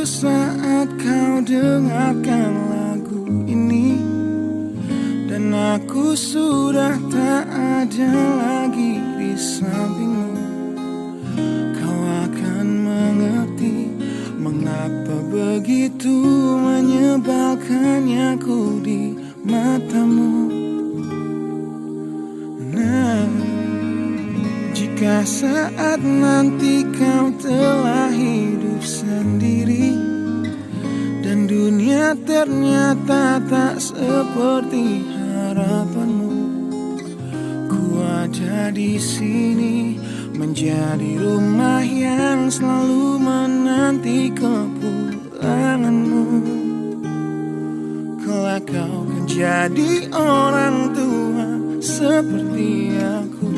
saat kau dengarkan lagu ini, dan aku sudah tak ada lagi di sampingmu. Kau akan mengerti mengapa begitu menyebalkannya ku di matamu. Nah, jika saat nanti kau telah hidup sendiri dan dunia ternyata tak seperti harapanmu, ku ada di sini menjadi rumah yang selalu menanti kepulanganmu. Kelak kau kan jadi orang tua seperti aku,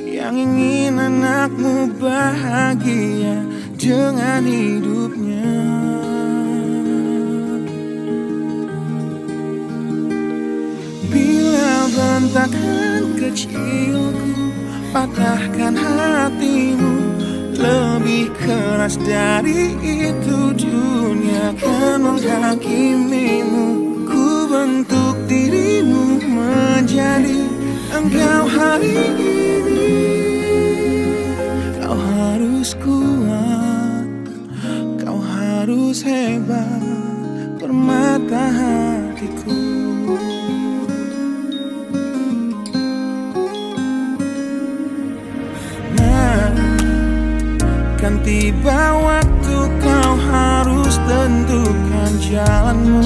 yang ingin anakmu bahagia dengan hidupnya. Bila bentakan kecilku patahkan hatimu, lebih keras dari itu dunia akan menghakimimu. Ku bentuk dirimu menjadi engkau hari ini. Kau harus kuat, kau harus hebat, permata hatiku. Nah, kan tiba waktu kau harus tentukan jalanmu,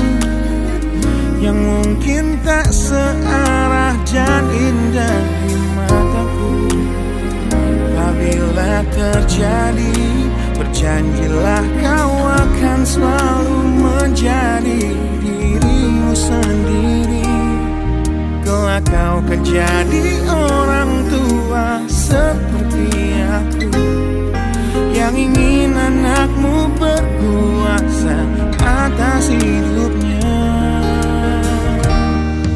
yang mungkin tak searah dan indah di mataku. Apabila terjadi, berjanjilah kau akan selalu menjadi dirimu sendiri. Kelak kau akan jadi orang tua seperti aku, yang ingin anakmu berkuasa atas hidupnya.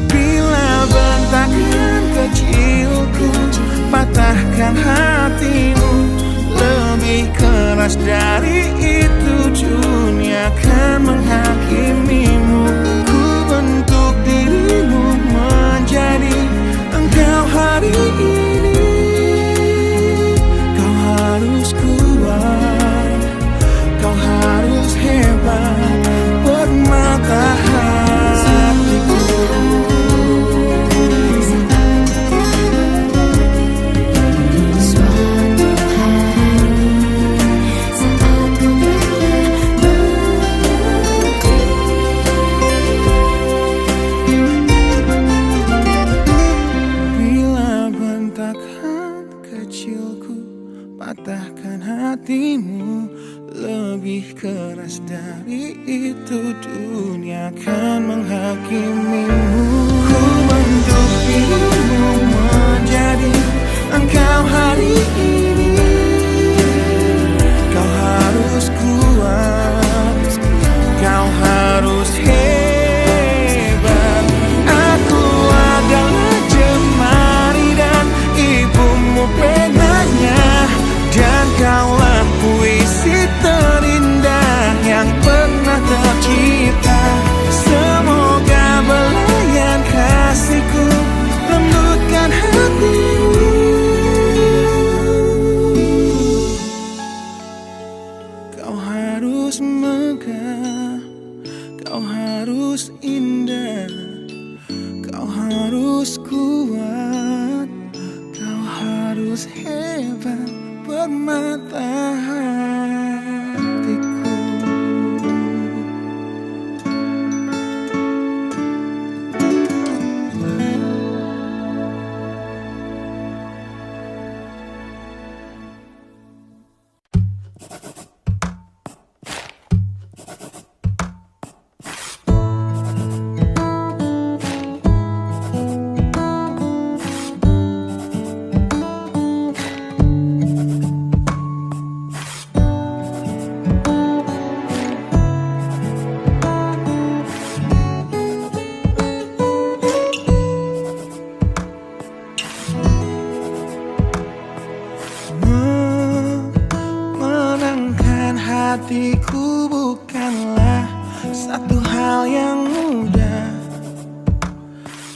Bila bentakan kecilku patahkan hatimu, lebih keras dari itu dunia akan menghakimimu. Ku bentuk dirimu menjadi engkau hari ini. Kau harus kuat, kau harus hebat, permata hatiku. Patahkan hatimu, lebih keras dari itu dunia akan menghakimimu. Ku bentuk dirimu menjadi engkau hari ini. Kau harus kuat, kau harus hebat. Aku adalah jemari dan ibumu penanya, dan kaulah puisi terindah yang pernah tercipta. Semoga belayan kasihku lembutkan hatimu. Kau harus megah, kau harus indah, kau harus kuat, kau harus hebat, permata hatiku. satu hal yang mudah.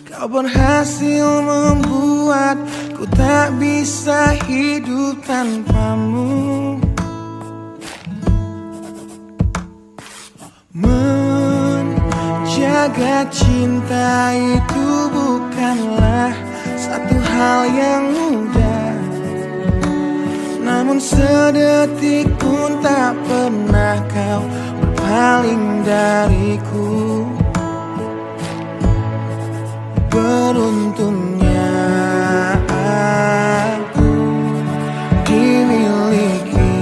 Kau berhasil membuatku tak bisa hidup tanpamu. Menjaga cinta itu bukanlah satu hal yang mudah, namun sedetik pun tak pernah kau berpaling dariku. Beruntungnya aku dimiliki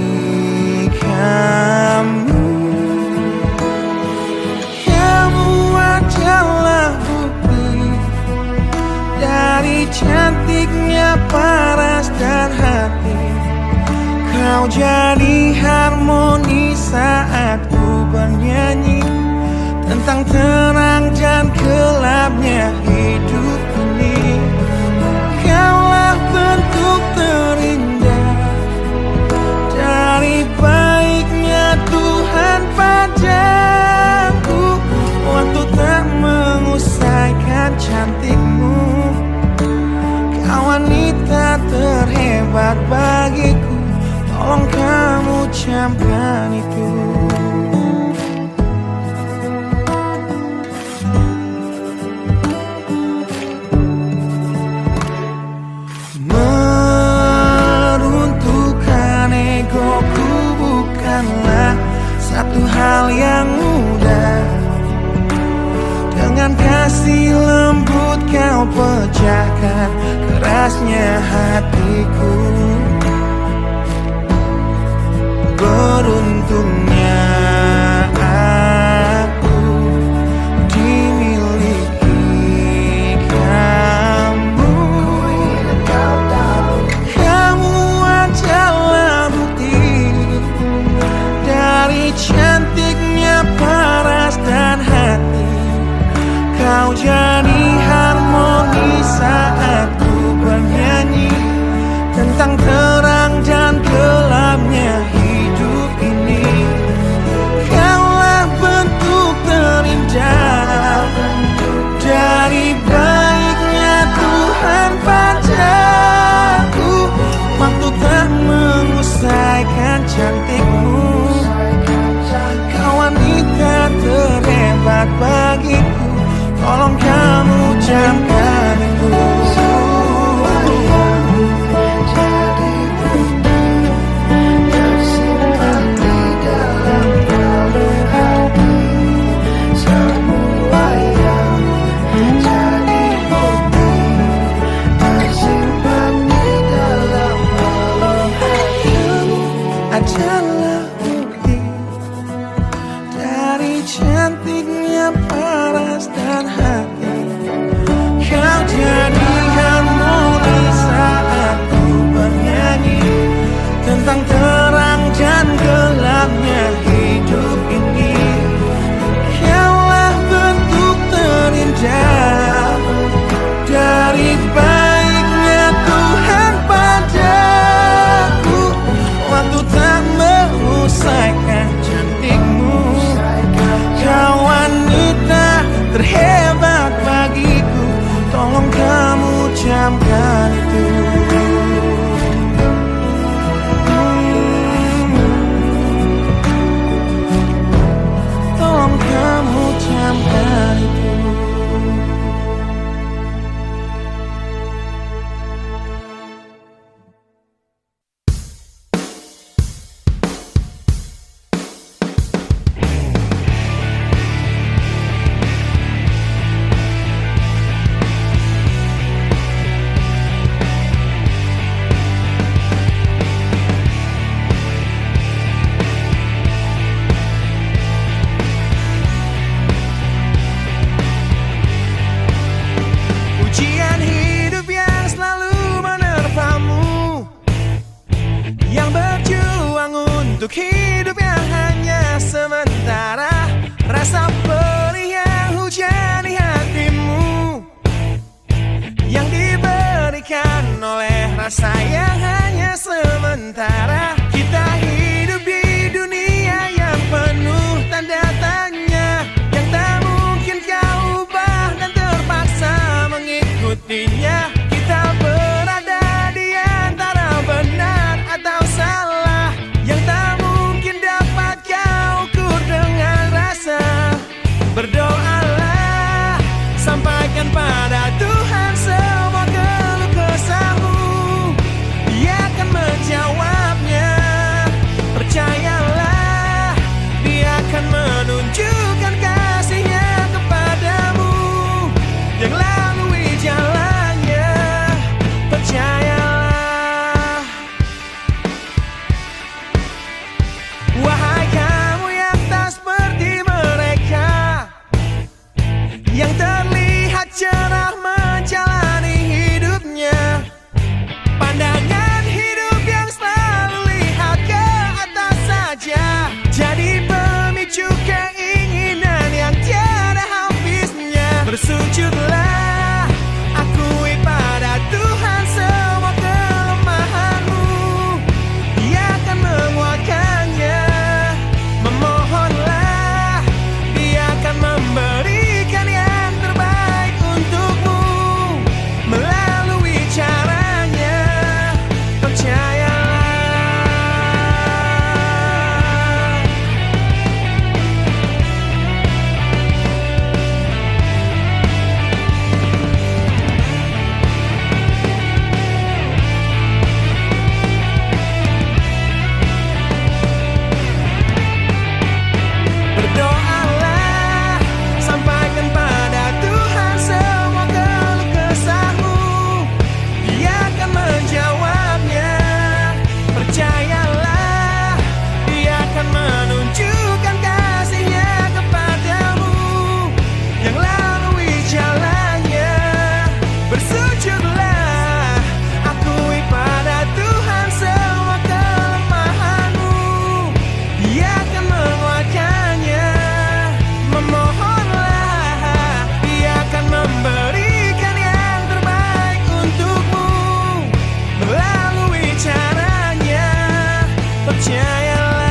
kamu. Kamu adalah bukti dari cantiknya paras dan hati. Kau jadi harmoni saat ku bernyanyi tentang terang dan gelapnya hidup ini. Kaulah bentuk terindah dari baiknya Tuhan padaku. Waktu tak mengusaikan cantikmu, kau wanita terhebat bagiku. Tolong kamu camkan itu. Meruntuhkan egoku bukanlah satu hal yang mudah. Dengan kasih lembut kau pecahkan kerasnya hatiku. Beruntungnya aku dimiliki kamu. Kamu adalah bukti dari cantiknya paras dan hati. Kau jadi harmoni saat ku bernyanyi tentang terang dan gelapnya hidup ini. Kaulah bentuk terindah dari baiknya Tuhan padaku. Waktu tak mengusaikan cantikmu, kau wanita terhebat bagiku. Tolong kamu camkan itu. Adalah bukti dari cantiknya paras dan hati. Bersujudlah, akui pada Tuhan semua kelemahanmu. Dia akan menguatkannya. Memohonlah, Dia akan memberikan yang terbaik untukmu. Melalui caranya, percayalah. Berdoalah, sampaikan pada Tuhan semua keluh kesahmu. Dia akan menjawabnya. Percayalah, Dia akan menunjukkan kasih-Nya kepadamu. Yang lalui jalannya, bersujudlah, akui pada Tuhan semua kelemahanmu. Dia akan menguatkannya. Memohonlah, Dia akan memberikan yang terbaik untukmu. Melalui caranya, percayalah.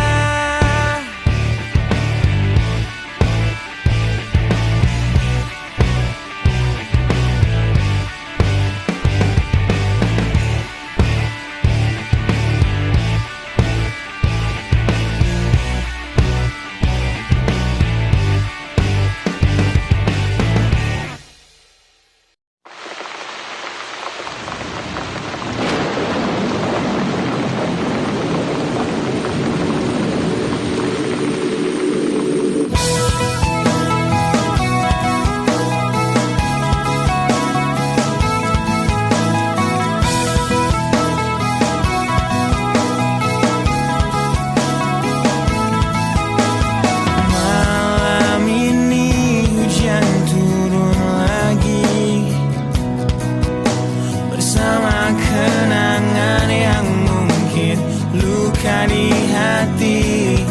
Malam ini hujan turun lagi, bersama kenangan yang mungkin luka di hati.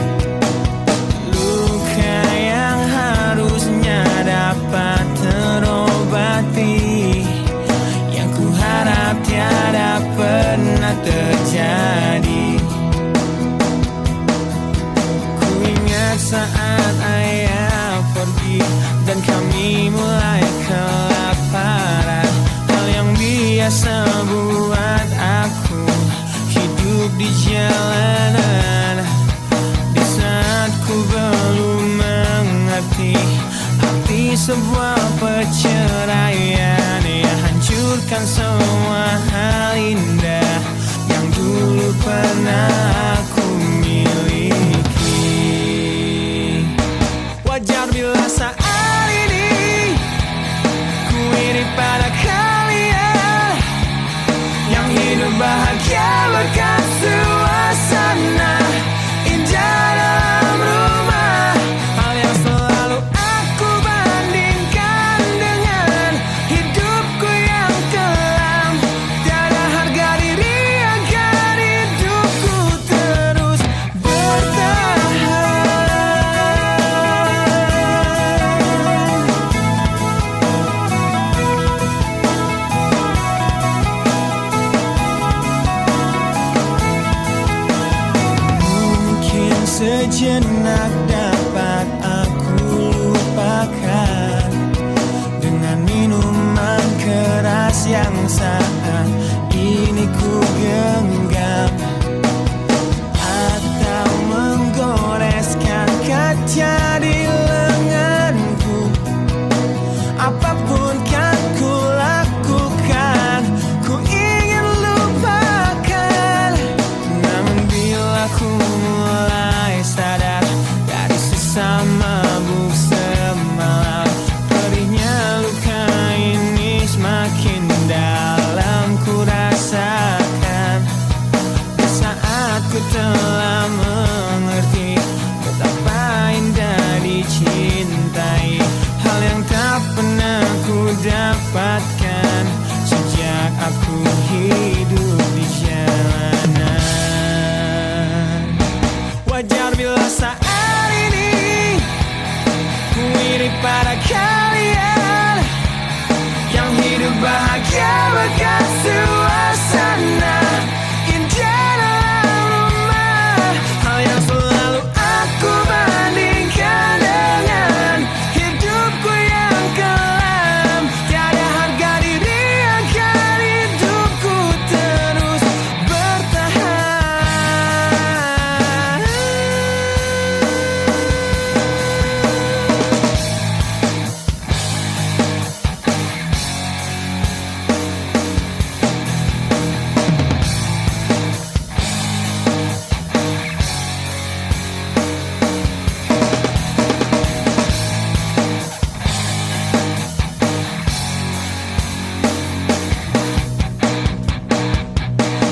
Luka yang harusnya dapat terobati, yang ku harap tiada pernah terjadi. Ku ingat saat ayah pergi dan kami mulai kelaparan. Hal yang biasa buat aku hidup di jalanan. Di saat ku belum mengerti arti sebuah perceraian yang hancurkan semua hal indah yang dulu pernah aku miliki. Wajar bila saat ini ku iri pada kalian yang hidup bahagia berkat suasana indah dalam rumah. Hal yang selalu aku bandingkan dengan hidupku yang kelam. Tiada harga diri agar hidupku terus bertahan. Mungkin sejenak dapat aku lupakan dengan minuman keras yang saat ini ku genggam, atau menggoreskan kaca di lenganku. Apapun kan ku lakukan, ku ingin lupakan. Namun bila ku mulai sadar dari sisa mabuk semalam, perihnya luka ini semakin dalam ku rasakan. Di saat ku telah mengerti betapa indah dicintai, hal yang tak pernah ku dapatkan sejak aku hidup di jalanan. Wajar bila saat ini ku iri pada kalian bekas suasana indah dalam rumah. Hal yang selalu aku bandingkan dengan hidupku yang kelam. Tiada harga diri agar hidupku terus bertahan.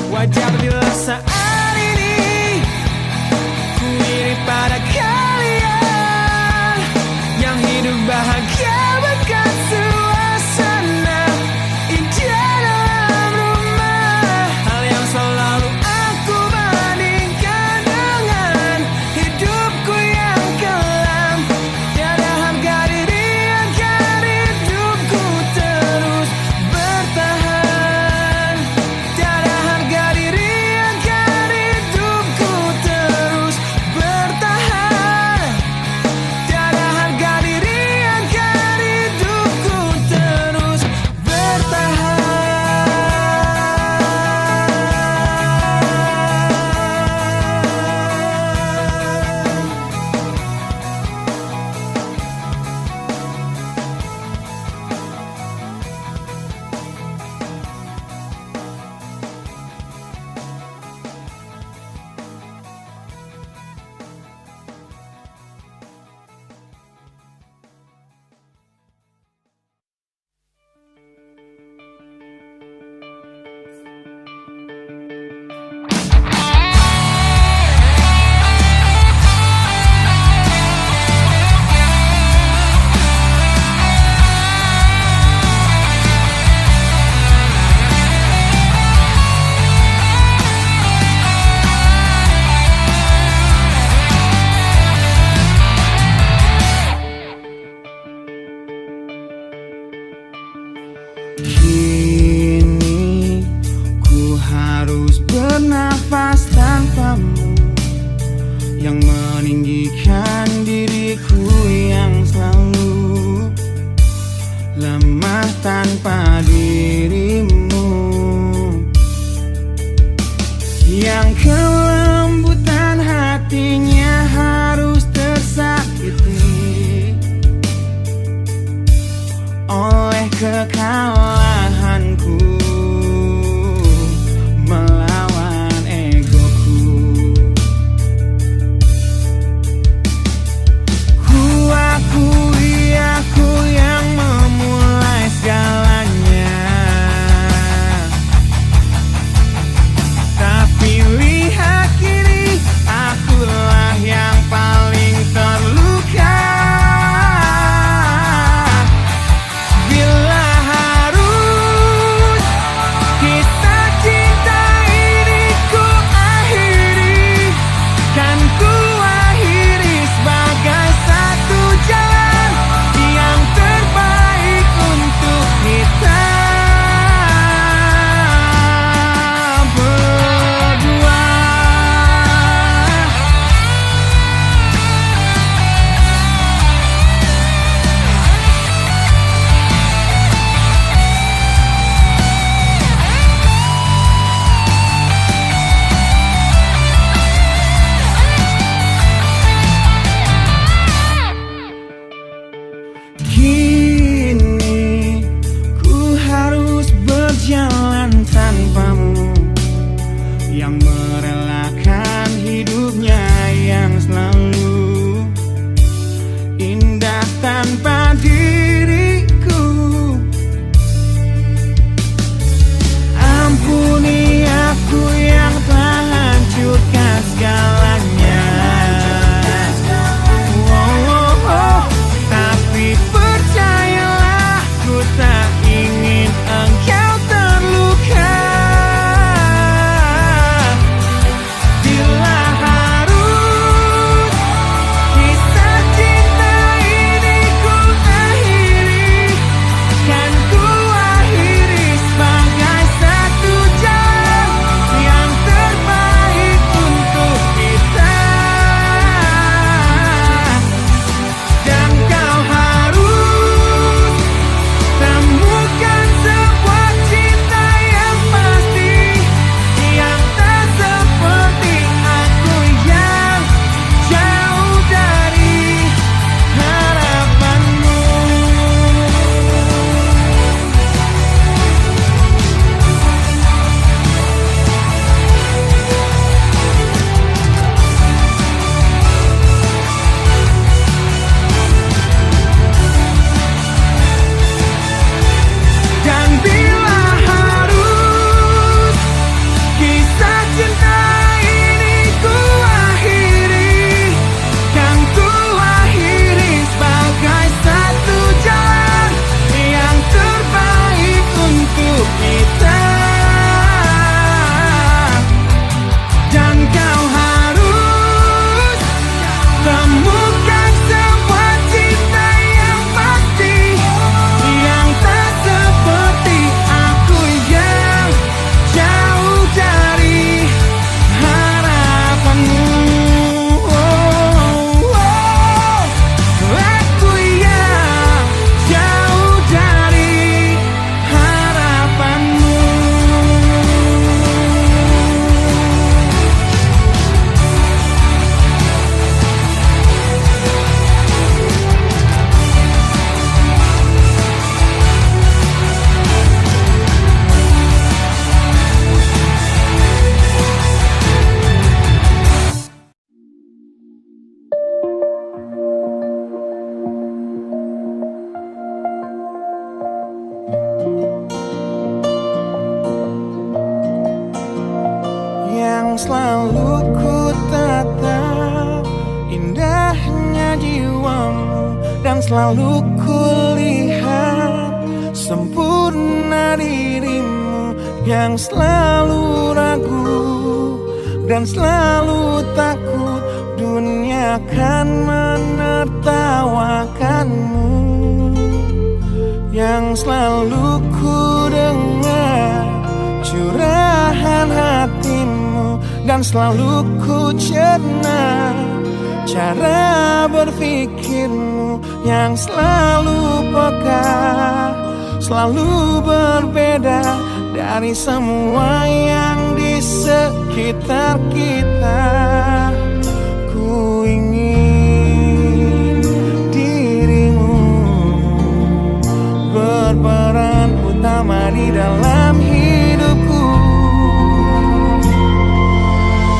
Wajar bila saat ini ku iri pada kalian yang hidup bahagia bekas suasana indah dalam rumah. Hal yang selalu aku bandingkan dengan hidupku yang kelam. Tiada harga diri agar hidupku terus bertahan. Tiada harga diri agar hidupku terus bertahan. Tiada harga diri agar hidupku terus bertahan. Kini ku harus bernafas tanpamu yang meninggikan diriku yang selalu lemah tanpa dirimu, yang kelembutan hatinya harus tersakiti oleh kekalahanku melawan egoku. Ku akui aku yang memulai segalanya, tapi lihat kini akulah yang paling terluka. Bila harus yang selalu ku tatap indahnya jiwamu, dan selalu ku lihat sempurna dirimu yang selalu ragu dan selalu takut dunia akan menertawakanmu, yang selalu ku dengar curahan hatimu, dan selalu ku cerna cara berpikirmu yang selalu peka, selalu berbeda dari semua yang di sekitar kita. Ku ingin dirimu berperan utama di dalam hidupku.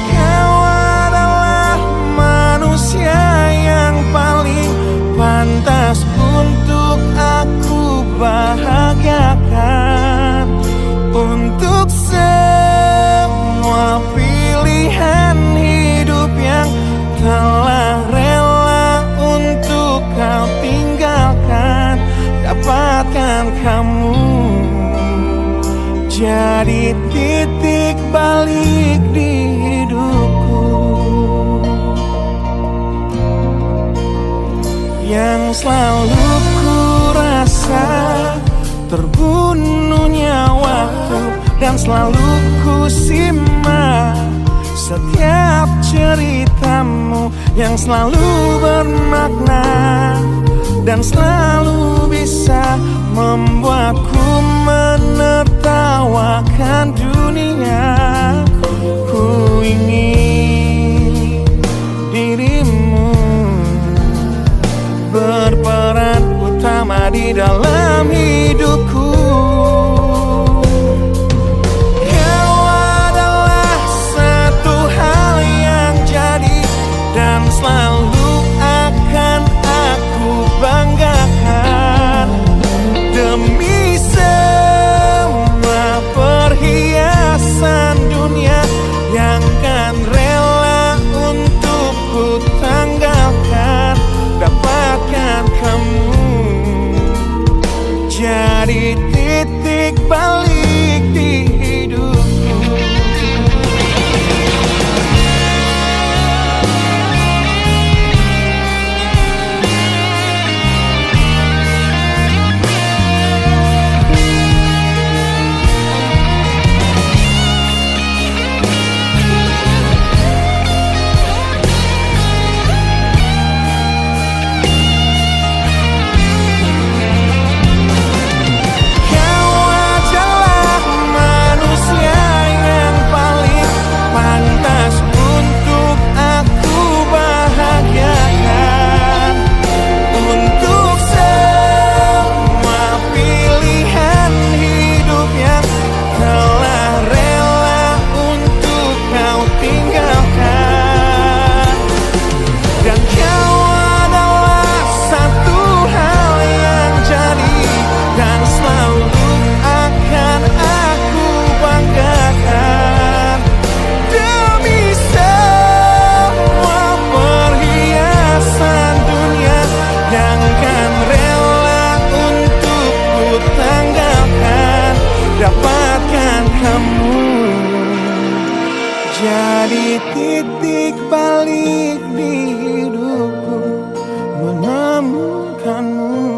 Kau adalah manusia yang paling pantas untuk aku bahagiakan, untuk semua pilihan hidup yang telah rela untuk kau tinggalkan. Dapatkan kamu jadi titik balik di hidupku, yang selalu ku rasa terbunuhnya waktu, dan selalu ku simak setiap ceritamu yang selalu bermakna dan selalu bisa membuatku menertawakan dunia. Ku ingin dirimu berperan utama di dalam hidupku. Kau adalah satu hal yang jadi dan selalu akan aku banggakan, demi semua perhiasan dunia yang kan rela untuk ku tanggalkan. Dapatkan kamu jadi titik balik di hidupku. Jadi titik balik di hidupku, menemukanmu.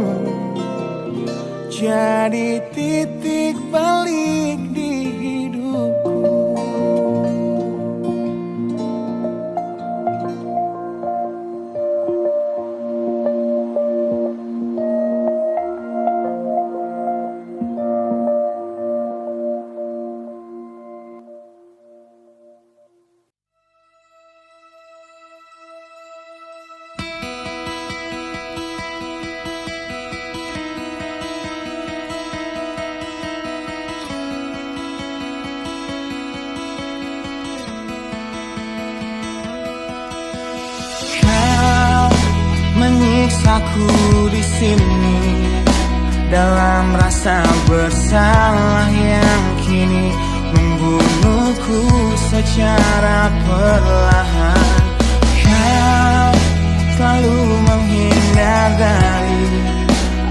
Jadi titik balik di hidupku. Menyiksaku di sini dalam rasa bersalah yang kini membunuhku secara perlahan. Kau selalu menghindar dari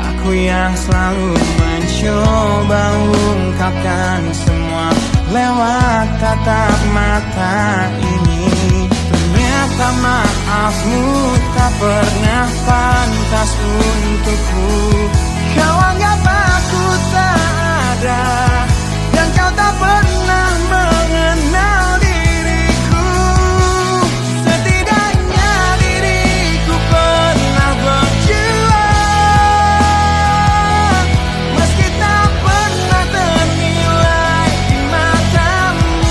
aku yang selalu mencoba ungkapkan semua lewat tatap mata ini. Ternyata maafmu tak pernah pantas untukku. Kau anggap aku tak ada, dan kau tak pernah mengenal diriku. Setidaknya diriku pernah berjuang, meski tak pernah ternilai di matamu.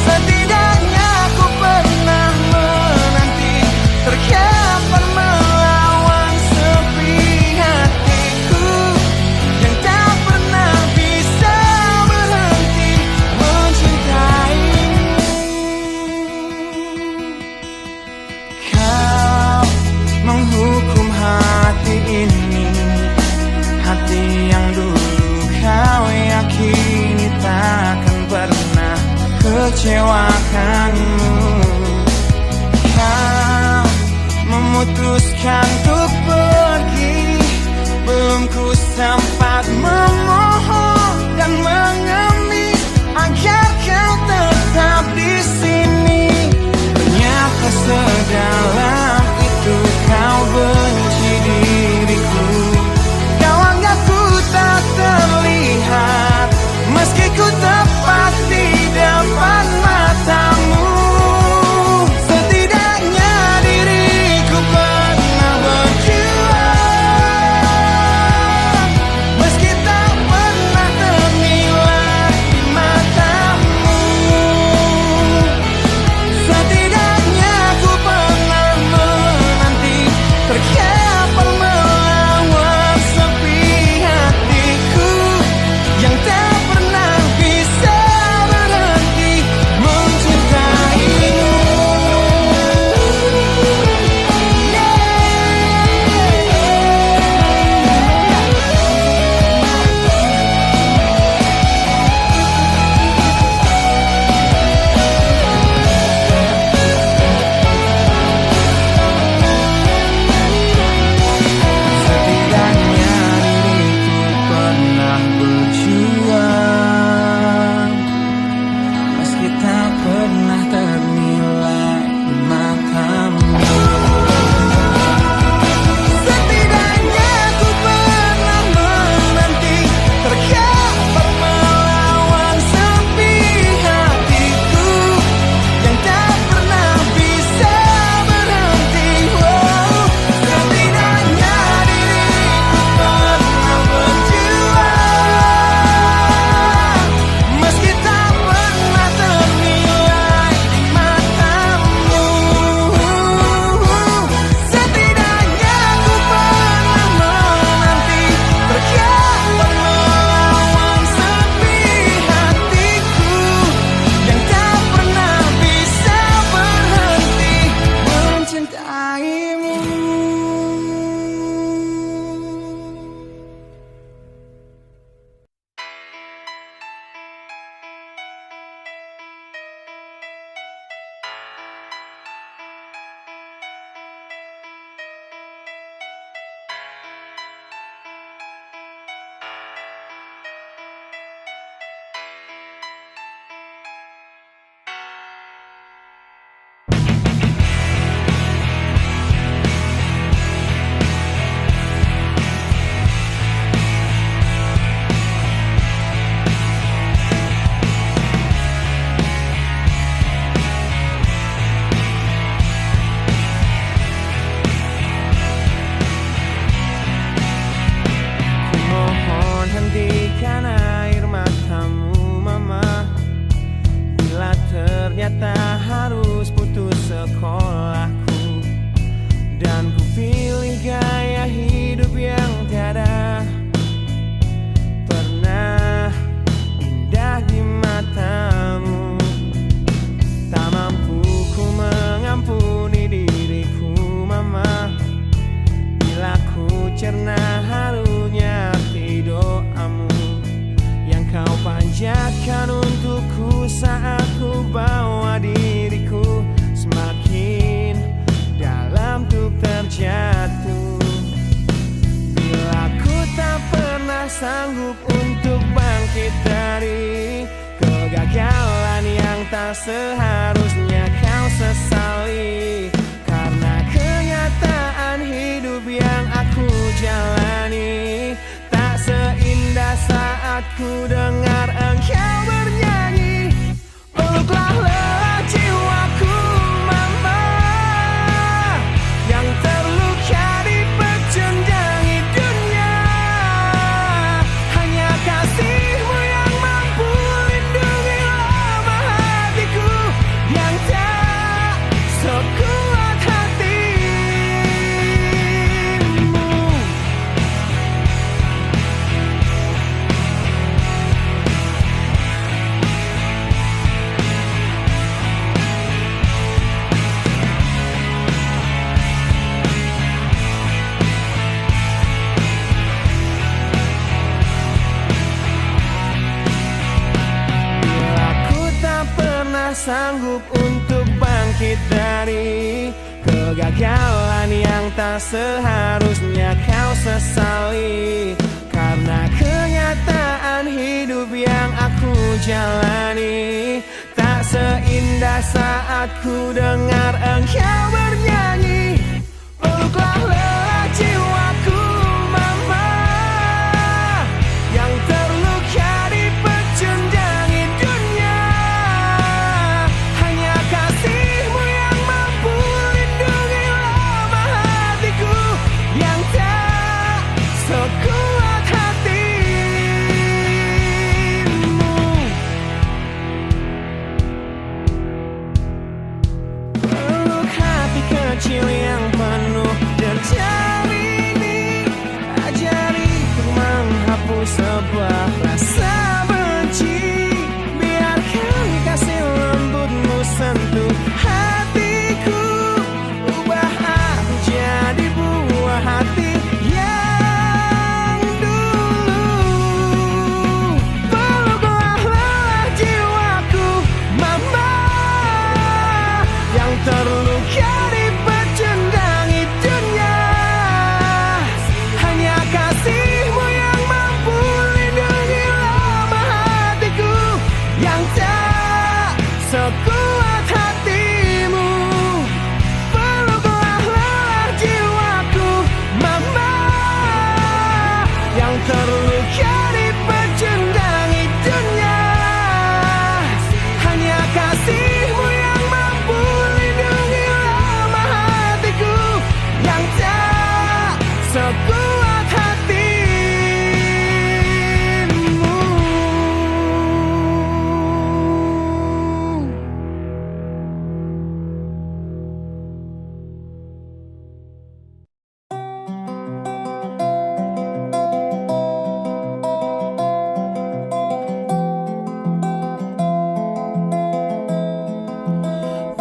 Setidaknya aku pernah menanti, terkapar melawan sepi hatiku yang tak pernah bisa berhenti mencintaimu. Kau menghukum hati ini, hati yang dulu kau yakini takkan pernah kecewakanmu. Kau memutuskan untuk pergi, belum ku sempat memohon dan mengemis agar kau tetap di sini. Ternyata sedalam itu kau benci diriku. Kau anggap ku tak terlihat, meski ku tepat di depan matamu. Setidaknya diriku pernah berjuang, meski tak pernah ternilai di matamu. Setidaknya ku pernah menanti, terkapar melawan sepi hatiku yang tak pernah bisa berhenti mencintaimu. Setidaknya diriku pernah berjuang, meski tak pernah ternilai di matamu. Setidaknya ku pernah menanti, terkapar melawan sepi hatiku yang tak pernah bisa berhenti. Setidaknya diriku pernah berjuang, meski tak pernah ternilai di matamu. Setidaknya ku pernah menanti, terkapar melawan sepi hatiku yang tak pernah bisa berhenti mencintaimu. Ku mohon hentikan air matamu, mama, bila ternyata harus putus sekolahku dan ku pilih gaya hidup yang tiada pernah indah di matamu. Tak mampu ku mengampuni diriku, mama, bila ku cerna harunya arti doamu yang kau panjatkan Berikan untukku saat ku bawa diriku semakin dalam untuk terjatuh. Bila ku tak pernah sanggup untuk bangkit dari kegagalan yang tak seharusnya kau sesali, karena kenyataan hidup yang aku jalani tak seindah saat ku dengar engkau bernyanyi. Peluklah lelah jiwaku mama, yang terluka di pecundangi dunia. Hanya kasih-Mu yang mampu lindungi lemah hatiku yang tak sekuat hati-Mu. Bila ku tak pernah sanggup untuk bangkit dari kegagalan yang tak seharusnya kau sesali, karena kenyataan hidup yang aku jalani tak seindah saat ku dengar engkau bernyanyi. Peluklah lelah jiwaku mama, yang terluka di pecundangi dunia. Hanya kasih-Mu yang mampu lindungi lemah hatiku yang tak sekuat hati-Mu. Peluk hati kecil yang penuh derjani ini, ajari ku menghapus sebuah rasa benci. Biarkan kasih lembut-Mu sentuh hatiku, ubah aku jadi buah hati yang dulu. Peluklah lelah jiwaku mama, yang terluka di pecundangi dunia. Hanya kasih-Mu yang mampu lindungi lemah hatiku yang tak sekuat hati-Mu. Peluklah lelah jiwaku mama, yang terluka di pecundangi dunia. Hanya kasih-Mu yang mampu lindungi lemah hatiku yang tak sekuat hati-Mu.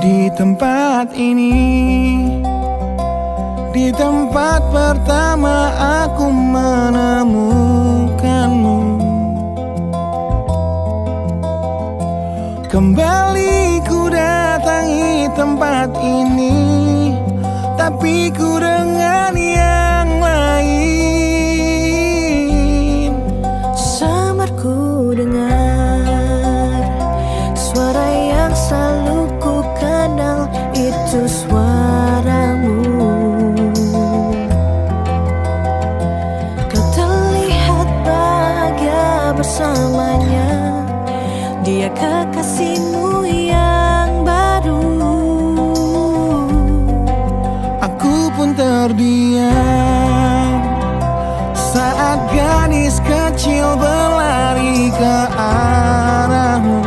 Di tempat ini, di tempat pertama aku menemukanmu. Kembali ku datangi tempat ini, tapi ku dengan yang lain. Samar ku dengar suara yang selalu ku kenal, itu suaramu. Kau terlihat bahagia bersamanya, dia kekasihmu yang baru. Aku pun terdiam saat gadis kecil berlari ke arahmu.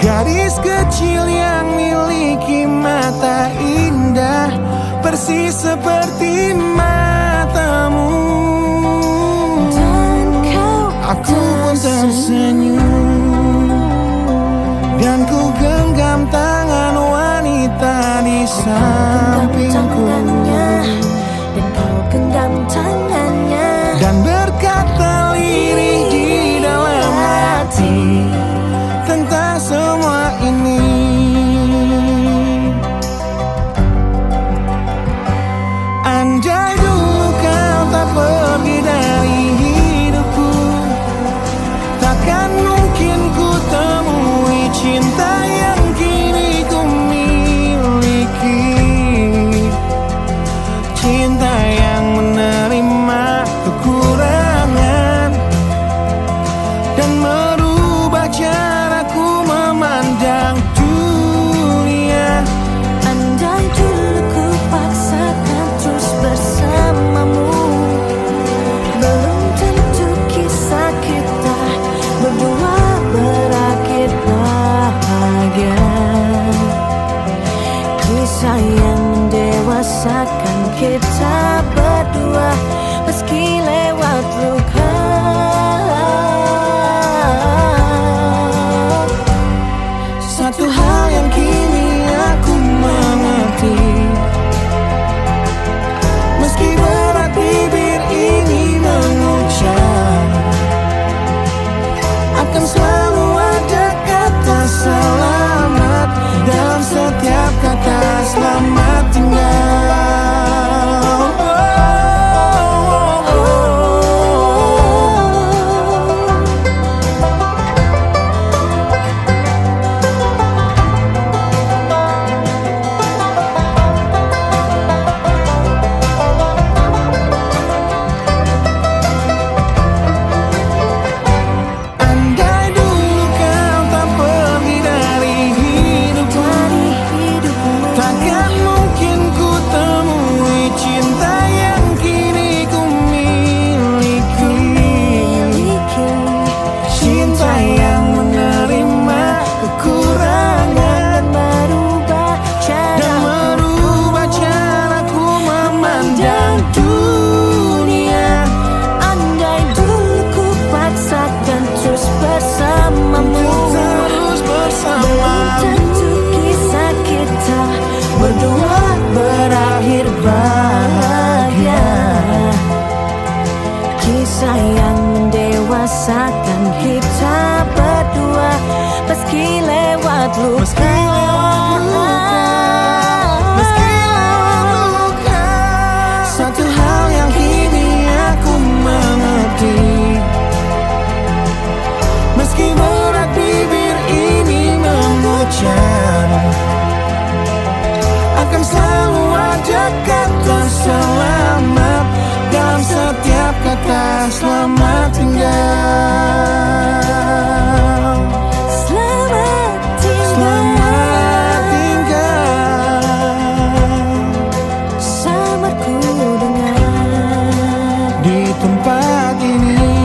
Gadis kecil yang miliki mata indah, persis seperti matamu. Dan kau Aku pun tersenyum, dan ku genggam tangan wanita di sampingku. Dan kau genggam tangannya Dan berkata, lihat cinta yang kini ku miliki. Cinta yang menerima kekurangan dan merubah caraku memandang dunia. Andai dulu ku paksakan terus bersamamu, belum tentu kisah kita berdua berakhir bahagia. Kisah yang mendewasakan kita berdua meski lewat luka. Satu hal yang kini aku mengerti, meski berat bibir ini mengucap, akan selalu ada kata selamat dalam setiap kata selamat tinggal. Kisah yang mendewasakan kita berdua meski lewat luka. Satu hal yang kini aku mengerti, meski berat bibir ini mengucap, akan selalu ada kata selamat dalam setiap kata selamat tinggal. Selamat tinggal, selamat tinggal. Samarku dengar di tempat ini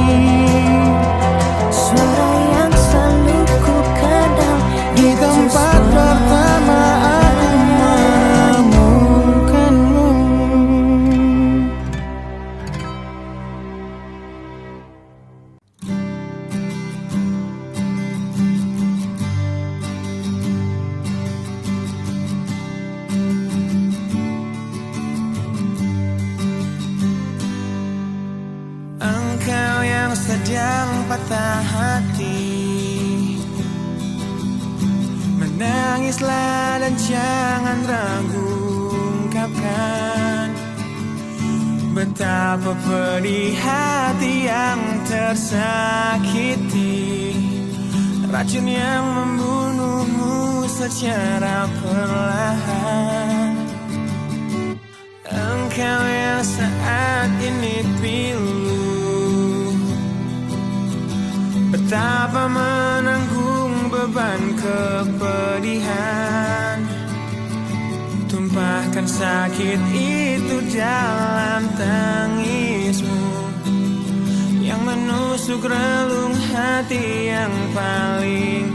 suara yang selalu ku kenal. Di tempat pertama aku menemukanmu. Engkau yang sedang patah hati, menangislah dan jangan ragu ungkapkan betapa pedih hati yang tersakiti, racun yang membunuhmu secara perlahan. Engkau yang saat ini pilu, betapa menanggung beban kepedihan, tumpahkan sakit itu dalam tangismu yang menusuk relung hati yang paling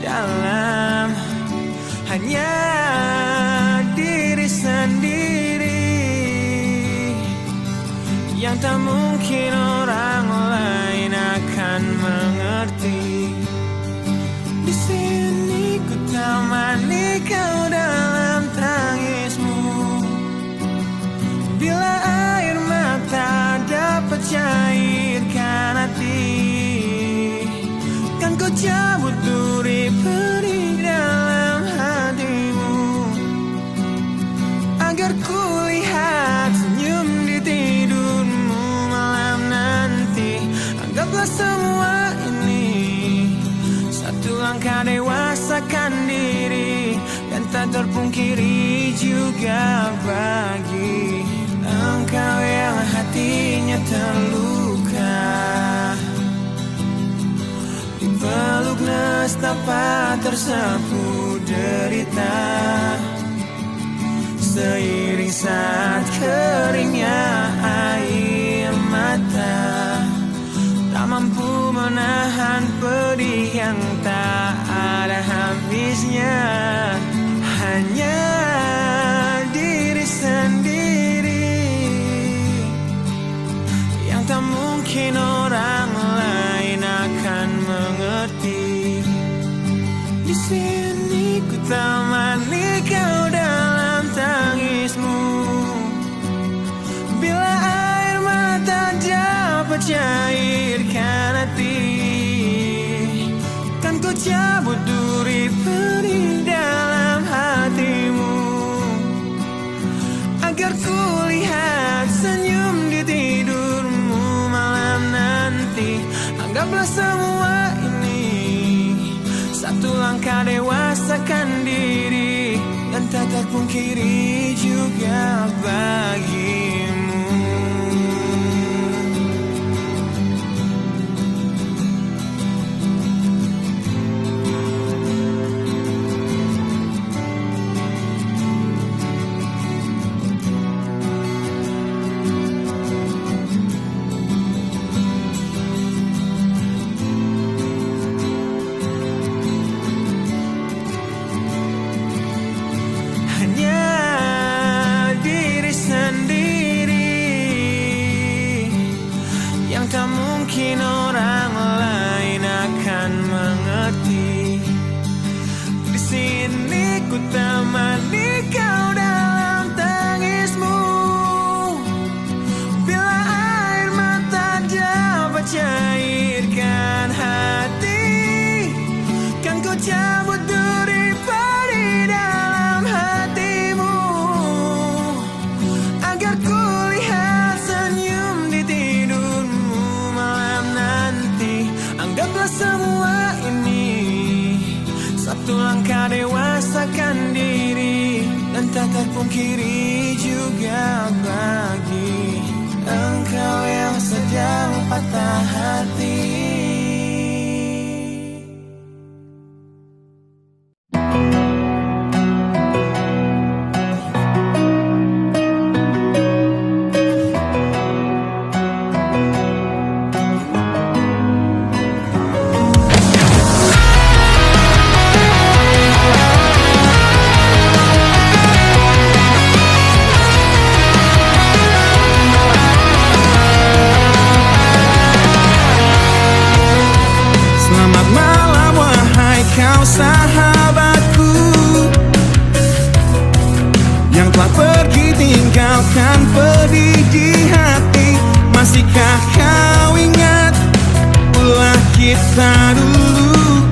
dalam. Hanya diri sendiri yang tak mungkin orang lain akan mengerti. Di sini ku temani kau dalam tangismu, bila air mata dapat cairkan hati, kan ku cabut duri perih dalam hatimu, agar ku lihat senyum di tidurmu malam nanti. Anggaplah semua ini satu langkah dewasa dewasakan diri, dan tak terpungkiri juga bagi engkau yang hatinya terluka. Dipeluk nestapa tersapu derita, seiring saat keringnya air mata, tak mampu menahan pedih yang tak ada habisnya. Hanya diri sendiri yang tak mungkin orang lain akan mengerti. Di sini ku temani kau dalam tangismu, bila air mata dapat cairkan hati, kan ku cabut duri pedih dalam hatimu, agar ku lihat senyum di tidurmu malam nanti. Anggaplah semua ini satu langkah dewasakan diri, dan tak terpungkiri juga bagimu. Tak mungkin orang lain akan mengerti. Di sini ku temani kau dalam tangismu, bila air mata dapat cairkan hati, kan ku cabut duri pedih dalam hatimu, agar ku lihat senyum di tidurmu. Anggaplah semua ini satu langkah dewasakan diri, dan tak terpungkiri juga bagi engkau yang sedang patah hati. Sahabatku yang telah pergi tinggalkan pedih di hati, masihkah kau ingat ulah kita dulu?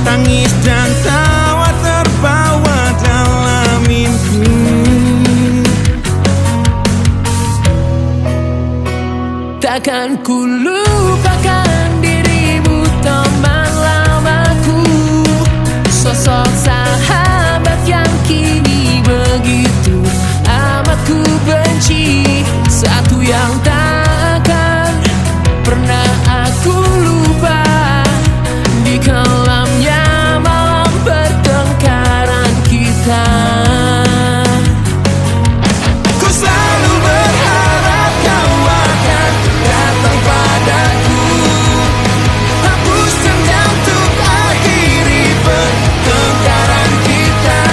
Tangis dan tawa terbawa dalam mimpi. Takkan ku lupakan dirimu teman lamaku, sosok sahabat yang kini begitu amat ku benci. Satu yang tak akan pernah aku lupa, di kelamnya malam pertengkaran kita. Ku selalu berharap kau akan datang padaku, hapus dendam untuk akhiri pertengkaran kita.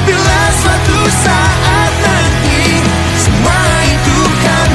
Bila suatu saat nanti semua itu kan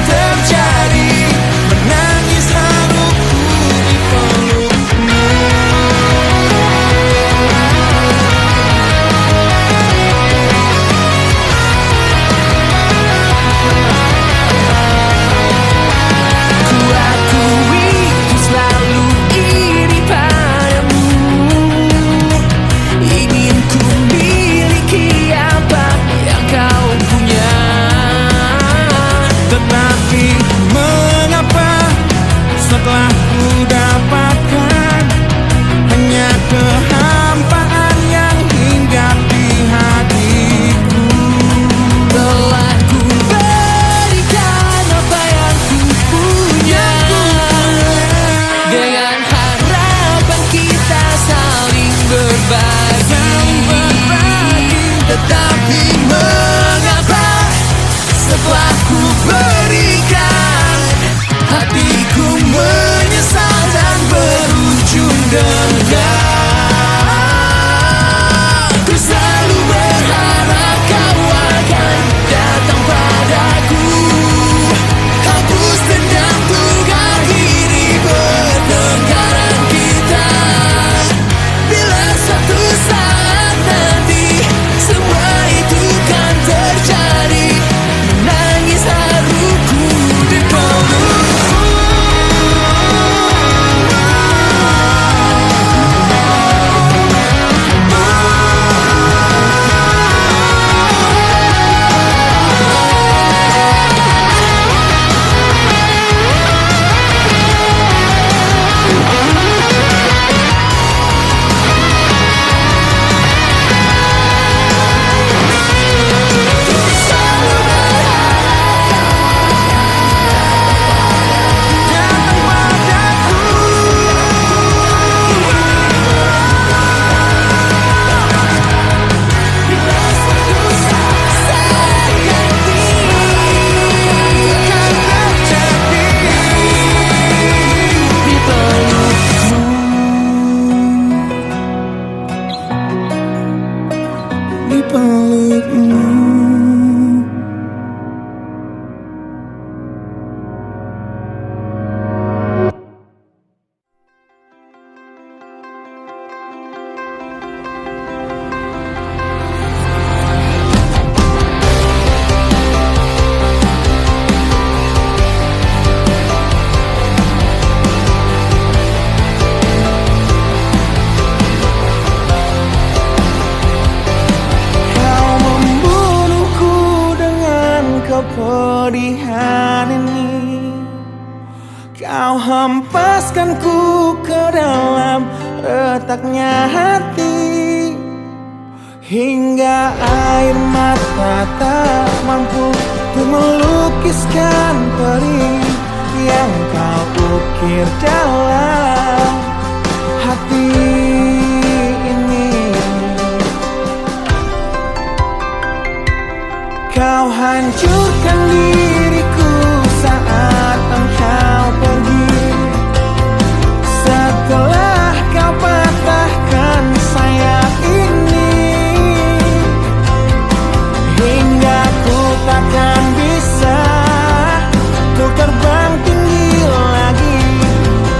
genggam. Ku selalu berharap kau akan datang padaku, hapus dendam untuk akhiri pertengkaran kita. Bila suatu saat nanti semua itu kan terjadi, menangis haruku di pelukmu. Di pelukmu. Kepedihan ini, kau hempaskanku ke dalam retaknya hati, hingga air mata tak mampu untuk melukiskan perih yang kau ukir dalam hati ini. Kau hancurkan diriku saat engkau pergi, setelah kau patahkan sayap ini, hingga ku takkan bisa untuk terbang tinggi lagi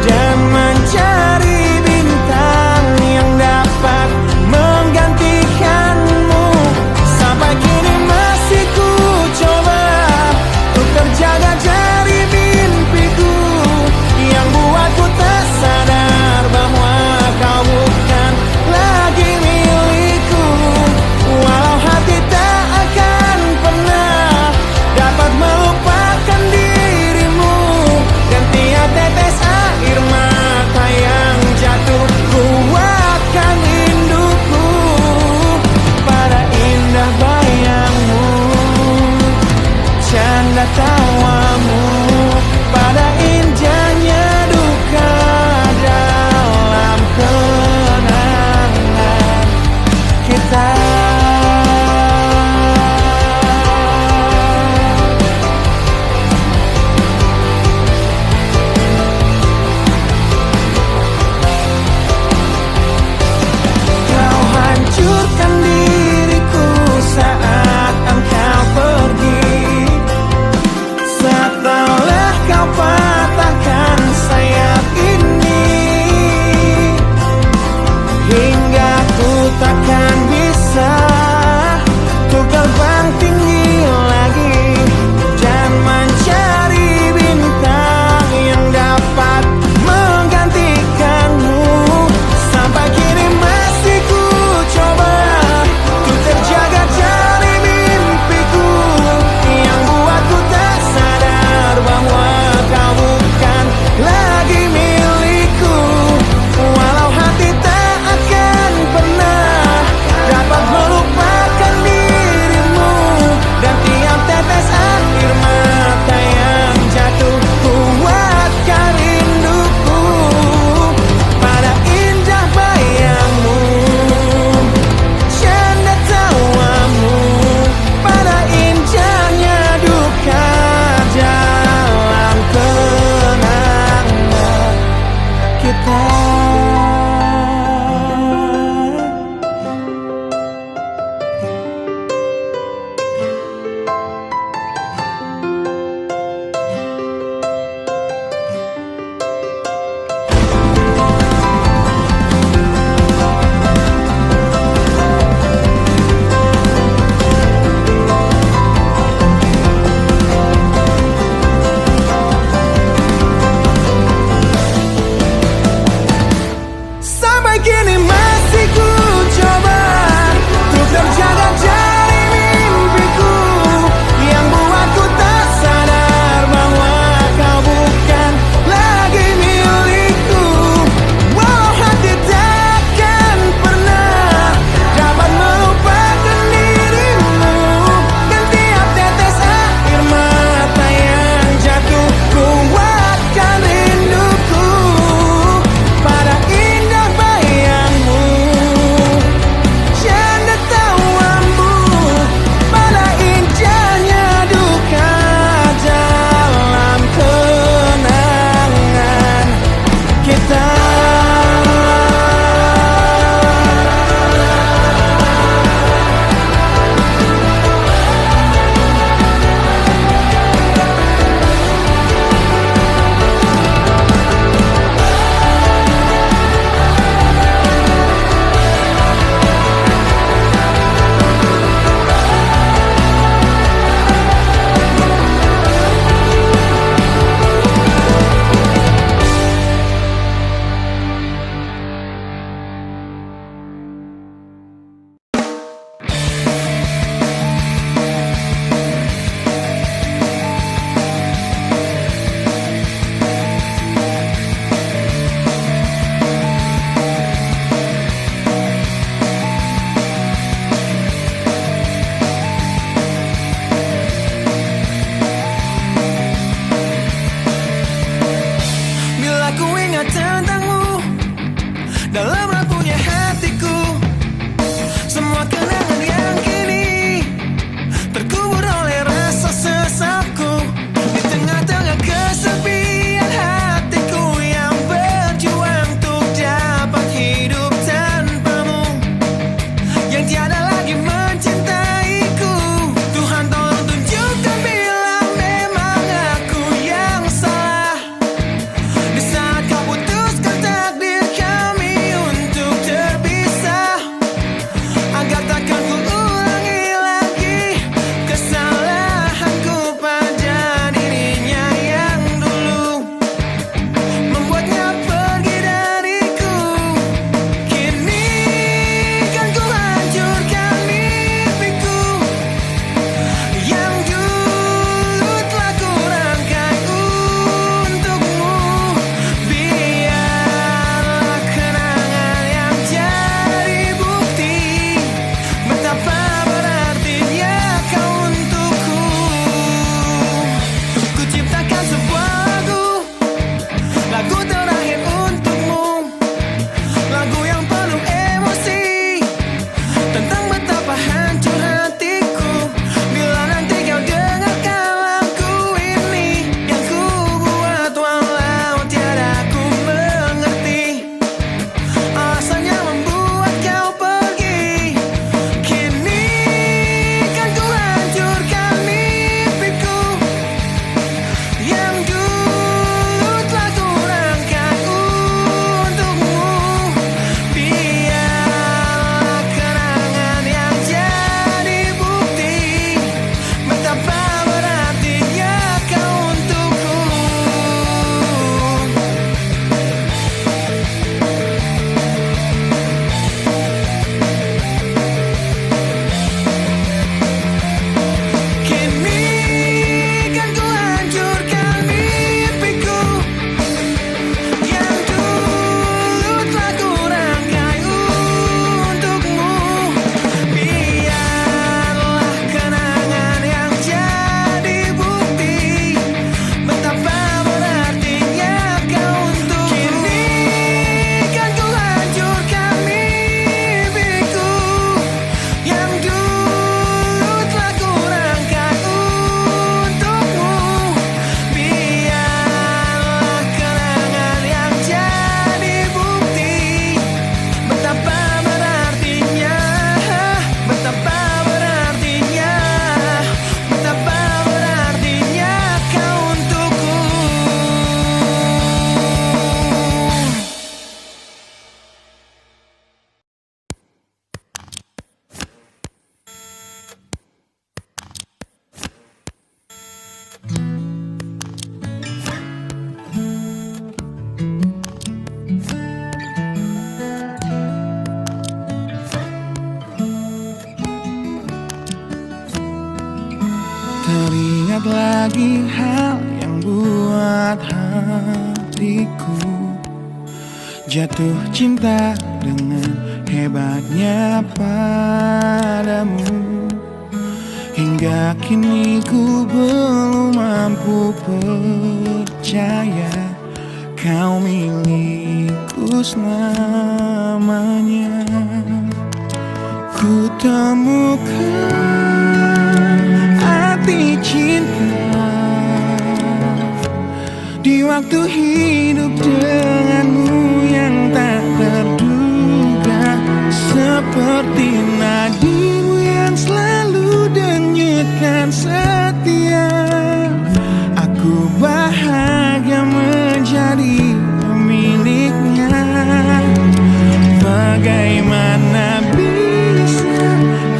dan mencari bintang yang dapat menggantikanmu. Sampai kini masih ku coba untuk terjaga dari mimpiku yang buatku tak sadar bahwa kau bukan lagi milikku. Walau hati tak akan pernah dapat melupakan dirimu, dan tiap tetes air mata yang jatuh kuatkan rinduku pada indah bayangmu, canda tawamu, pada indahnya duka dalam kenangan kita. Kau hancurkan diriku saat engkau pergi, Teringat lagi hal yang buat hatiku jatuh cinta dengan hebatnya padamu. Hingga kini ku belum mampu percaya kau milikku selamanya. Ku temukan arti cinta di waktu hidup denganmu yang tak terduga. Seperti nadimu yang selalu denyutkan setia. Aku bahagia menjadi pemiliknya. Bagaimana bisa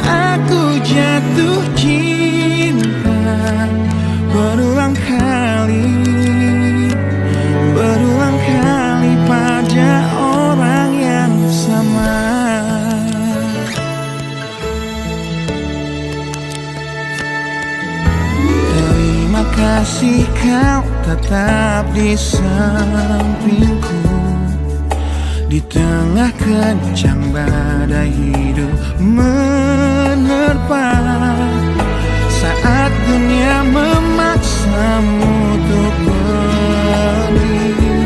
aku jatuh cinta berulang kali pada orang yang sama. Terima kasih kau tetap di sampingku di tengah kencang badai hidup menerpa. Saat dunia memaksamu untuk pergi,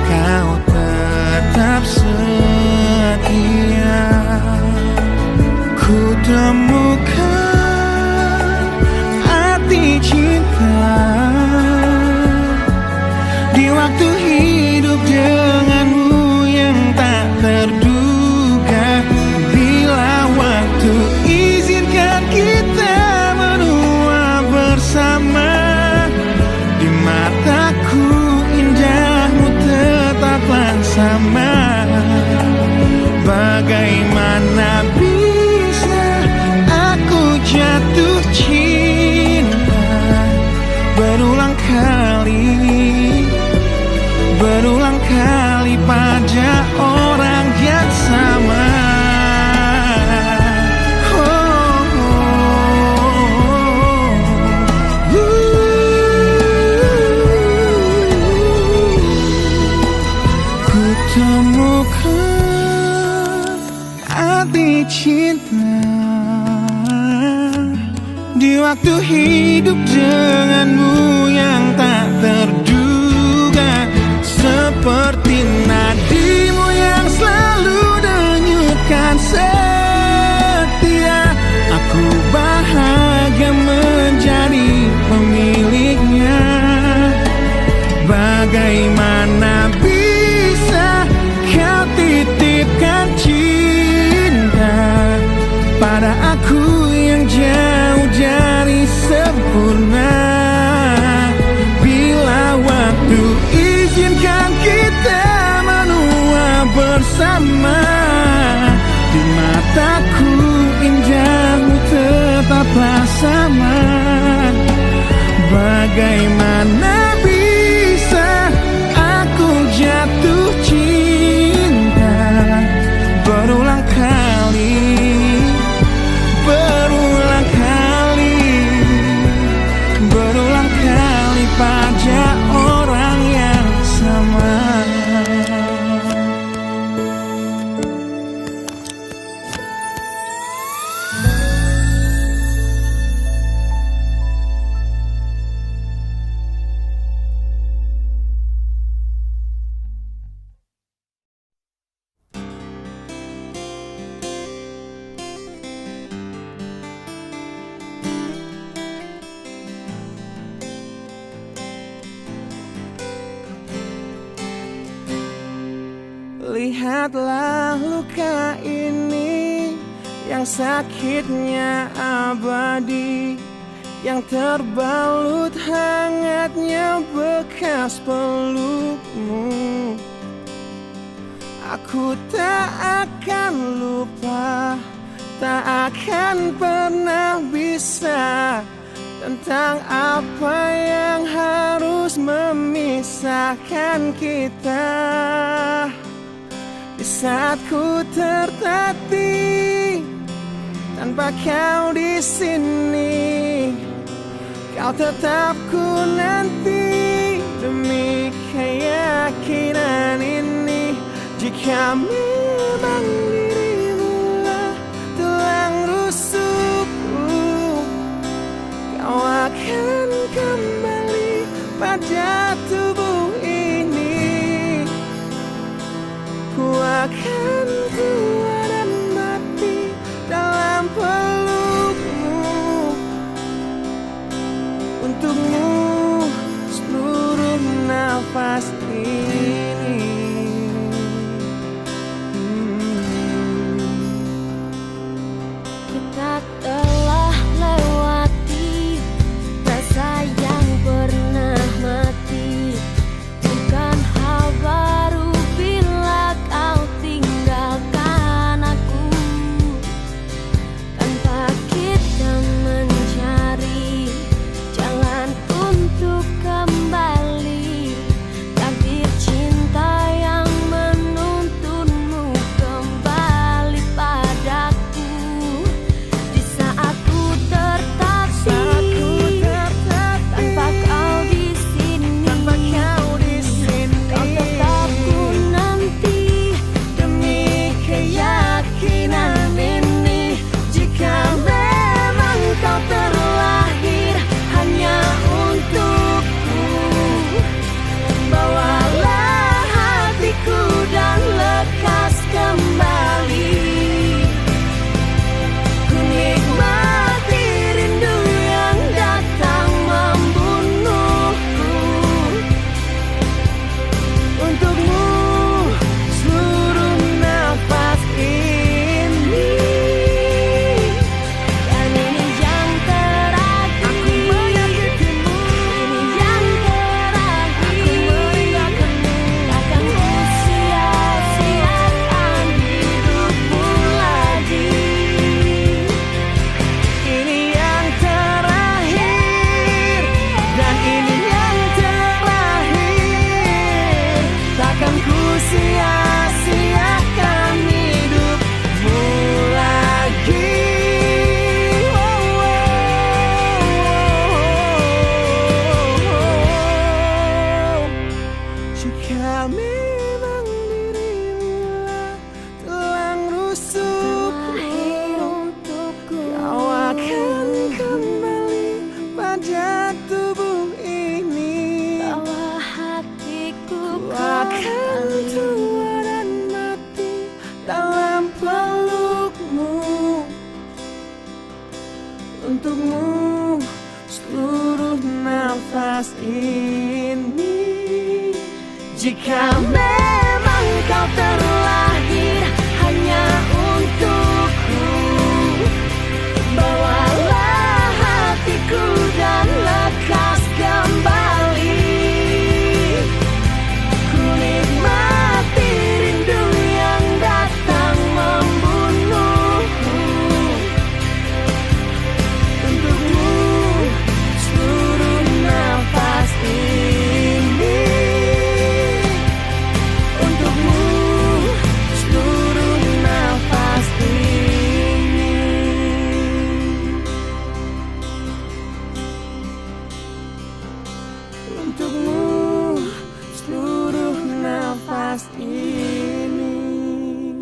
kau tetap setia. Ku temukan arti cinta di waktu hidup denganmu yang tak terduga. Bila waktu izinkan kita menua bersama, di mataku indahmu tetaplah sama. Bagaimana bisa aku jatuh cinta berulang kali pada orang yang sama. Ku temukan arti cinta di waktu hidup denganmu yang tak terduga. Seperti nadimu yang selalu denyutkan setia. Aku bahagia menjadi pemiliknya. Bagaimana bisa kau titipkan cinta pada aku yang jauh dari sempurna. Bila waktu izinkan kita menua bersama, di mataku indahmu tetaplah sama. Bagaimana bisa aku jatuh cinta berulang kali pada orang yang sama. Lihatlah luka ini yang sakitnya abadi, yang terbalut hangatnya bekas pelukmu. Aku tak akan lupa, tak akan pernah bisa tentang apa yang harus memisahkan kita. Di saat ku tertatih tanpa kau di sini, Kau tetap ku nanti demi keyakinan ini. Jika memang dirimulah tulang rusukku, kau akan kembali pada tubuh ini. Ku akan tua dan mati dalam pelukmu. Untukmu seluruh nafas ini. Kita telah lewati rasa yang pernah mati. Bukan hal baru bila kau tinggalkan aku, tanpa kita mencari jalan untuk kembali. Takdir cinta yang menuntunmu kembali padaku. Di saat ku tertatih tanpa kau di sini, kau tetap ku nanti demi keyakinan ini. Jika memang kau terlahir hanya untukku, bawalah hatiku dan lekas kembali. Ku nikmati rindu yang datang membunuhku. Untukmu seluruh nafas ini. Dan ini yang terakhir. Aku menyakitimu. Ini yang terakhir. Takkan ku sia-siakan hidupmu lagi. Ini yang terakhir, dan ini yang terakhir. Takkan ku sia-siakan hidupmu lagi. Jika memang dirimulah tulang rusukku, Terakhir untukku, kau akan kembali pada tubuh ini. bawa hatiku Ku akan tua dan mati dalam pelukmu. Untukmu seluruh nafas ini. Jika memang kau terlahir hanya untukku, bawalah hatiku dan lekas kembali. Ku nikmati rindu yang datang membunuhku. Untukmu seluruh nafas ini. Untukmu seluruh nafas ini. Untukmu seluruh nafas ini.